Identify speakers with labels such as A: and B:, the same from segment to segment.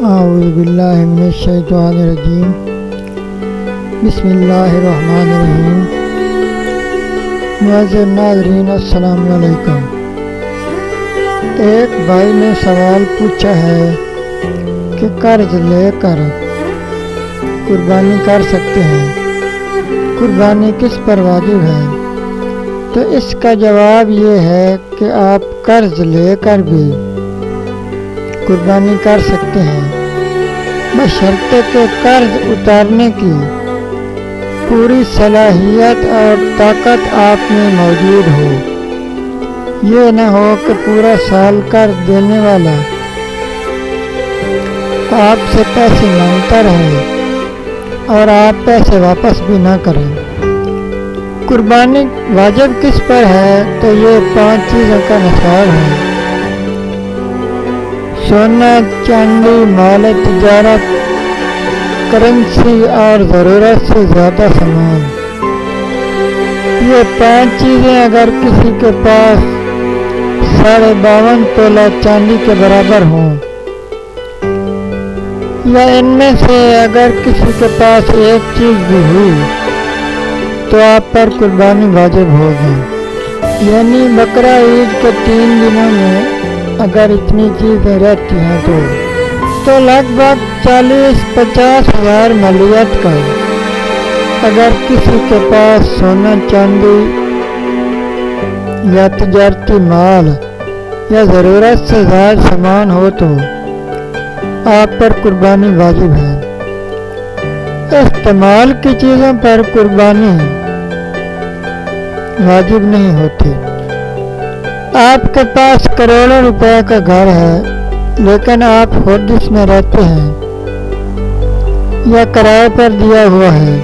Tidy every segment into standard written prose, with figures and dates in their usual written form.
A: اعوذ باللہ من الشیطان الرجیم بسم اللہ الرحمن الرحیم۔ معزز ناظرین السلام علیکم۔ ایک بھائی نے سوال پوچھا ہے کہ قرض لے کر قربانی کر سکتے ہیں، قربانی کس پر واجب ہے؟ تو اس کا جواب یہ ہے کہ آپ قرض لے کر بھی قربانی کر سکتے ہیں، بشرطے کہ قرض اتارنے کی پوری صلاحیت اور طاقت آپ میں موجود ہو۔ یہ نہ ہو کہ پورا سال قرض دینے والا آپ سے پیسے مانگتا رہے اور آپ پیسے واپس بھی نہ کریں۔ قربانی واجب کس پر ہے؟ تو یہ 5 چیزوں کا نصاب ہے: سونا، چاندی، مال تجارت، کرنسی اور ضرورت سے زیادہ سامان۔ یہ 5 چیزیں اگر کسی کے پاس 52.5 تولہ چاندی کے برابر ہوں، یا ان میں سے اگر کسی کے پاس ایک چیز بھی ہوئی، تو آپ پر قربانی واجب ہوگی۔ یعنی بقرہ عید کے 3 دنوں میں اگر اتنی چیزیں رہتی ہیں تو لگ بھگ 40-50 ہزار مالیت کا اگر کسی کے پاس سونا، چاندی یا تجارتی مال یا ضرورت سے زائد سامان ہو تو آپ پر قربانی واجب ہے۔ استعمال کی چیزوں پر قربانی واجب نہیں ہوتی۔ آپ کے پاس کروڑوں روپے کا گھر ہے لیکن آپ خود اس میں رہتے ہیں یا کرائے پر دیا ہوا ہے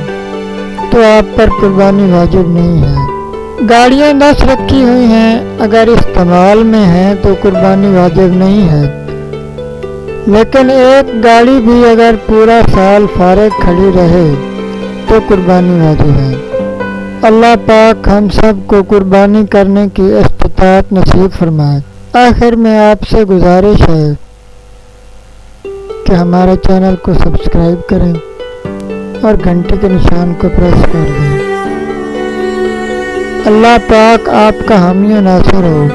A: تو آپ پر قربانی واجب نہیں ہے۔ گاڑیاں 10 رکھی ہوئی ہیں، اگر استعمال میں ہیں تو قربانی واجب نہیں ہے، لیکن ایک گاڑی بھی اگر پورا سال فارغ کھڑی رہے تو قربانی واجب ہے۔ اللہ پاک ہم سب کو قربانی کرنے کی استطاعت نصیب فرمائے۔ آخر میں آپ سے گزارش ہے کہ ہمارے چینل کو سبسکرائب کریں اور گھنٹی کے نشان کو پریس کر دیں۔ اللہ پاک آپ کا حامی و ناصر ہو۔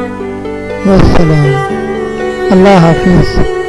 A: والسلام۔ اللہ حافظ۔